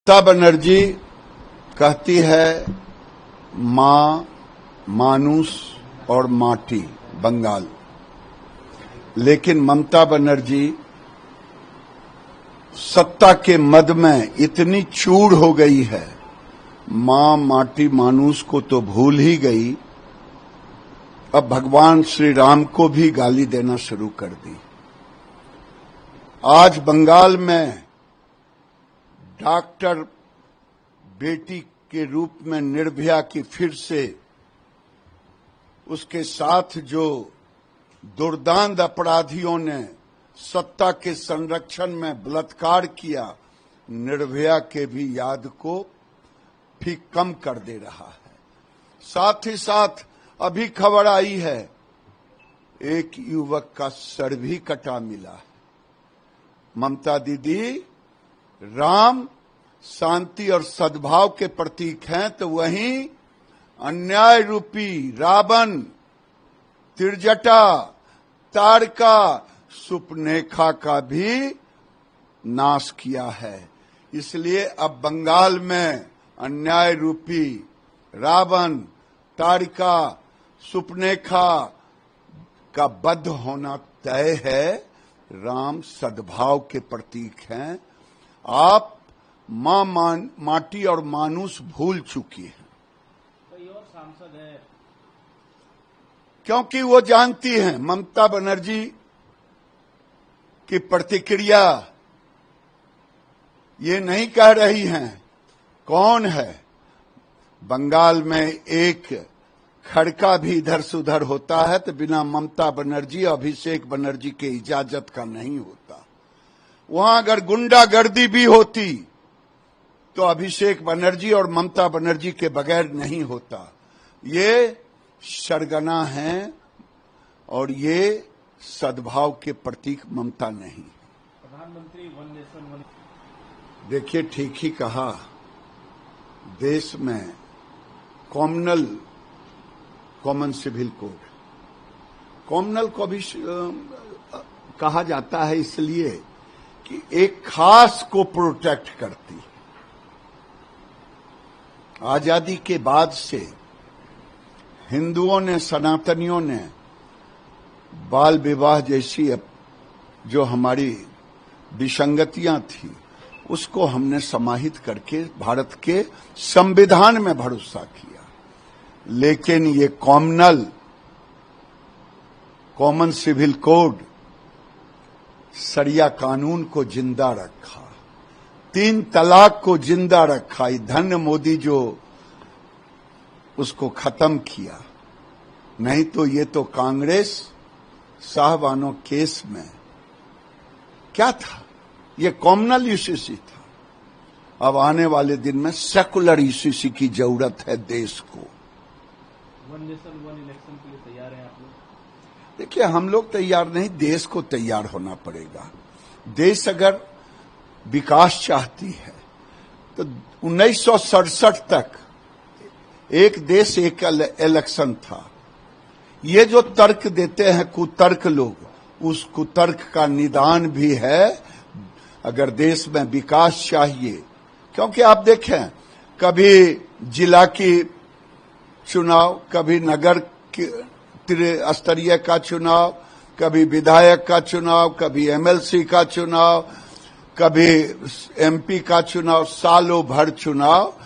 ममता बनर्जी कहती है मां, मानुष और माटी बंगाल, लेकिन ममता बनर्जी सत्ता के मद में इतनी चूर हो गई है, मां, माटी, मानुष को तो भूल ही गई, अब भगवान श्री राम को भी गाली देना शुरू कर दी। आज बंगाल में डॉक्टर बेटी के रूप में निर्भया की फिर से उसके साथ जो दुर्दांत अपराधियों ने सत्ता के संरक्षण में बलात्कार किया, निर्भया के भी याद को भी कम कर दे रहा है। साथ ही साथ अभी खबर आई है, एक युवक का सर भी कटा मिला है। ममता दीदी राम शांति और सद्भाव के प्रतीक हैं, तो वहीं अन्याय रूपी रावण, तिरजटा, तारका, सुपनेखा का भी नाश किया है। इसलिए अब बंगाल में अन्याय रूपी रावण, तारिका, सुपनेखा का वध होना तय है। राम सद्भाव के प्रतीक हैं। आप मां, माटी और मानुष भूल चुकी हैं। कोई और सांसद है? क्योंकि वो जानती हैं ममता बनर्जी की प्रतिक्रिया ये नहीं कह रही हैं कौन है। बंगाल में एक खड़का भी इधर से उधर होता है तो बिना ममता बनर्जी, अभिषेक बनर्जी के इजाजत का नहीं होता। वहां अगर गुंडागर्दी भी होती तो अभिषेक बनर्जी और ममता बनर्जी के बगैर नहीं होता। ये सरगना है और ये सद्भाव के प्रतीक ममता नहीं। प्रधानमंत्री वन नेशन वन। देखिए, ठीक ही कहा। देश में कॉमन सिविल कोड, कॉमनल को भी कहा जाता है इसलिए कि एक खास को प्रोटेक्ट करती है। आजादी के बाद से हिंदुओं ने, सनातनियों ने बाल विवाह जैसी जो हमारी विसंगतियां थी उसको हमने समाहित करके भारत के संविधान में भरोसा किया। लेकिन ये कॉमन सिविल कोड शरिया कानून को जिंदा रखा, 3 तलाक को जिंदा रखा। ये धन्य मोदी जो उसको खत्म किया, नहीं तो ये तो कांग्रेस साहबानों केस में क्या था, ये कॉमनल यूसीसी था। अब आने वाले दिन में सेकुलर यूसीसी की जरूरत है देश को। वन नेशन वन इलेक्शन के लिए तैयार हैं आप लोग? देखिए, हम लोग तैयार नहीं, देश को तैयार होना पड़ेगा। देश अगर विकास चाहती है तो 1967 तक एक देश एक इलेक्शन था। ये जो तर्क देते हैं कुतर्क लोग, उस कुतर्क का निदान भी है। अगर देश में विकास चाहिए, क्योंकि आप देखें कभी जिला की चुनाव, कभी नगर स्तरीय का चुनाव, कभी विधायक का चुनाव, कभी एमएलसी का चुनाव, कभी एमपी का चुनाव, सालों भर चुनाव।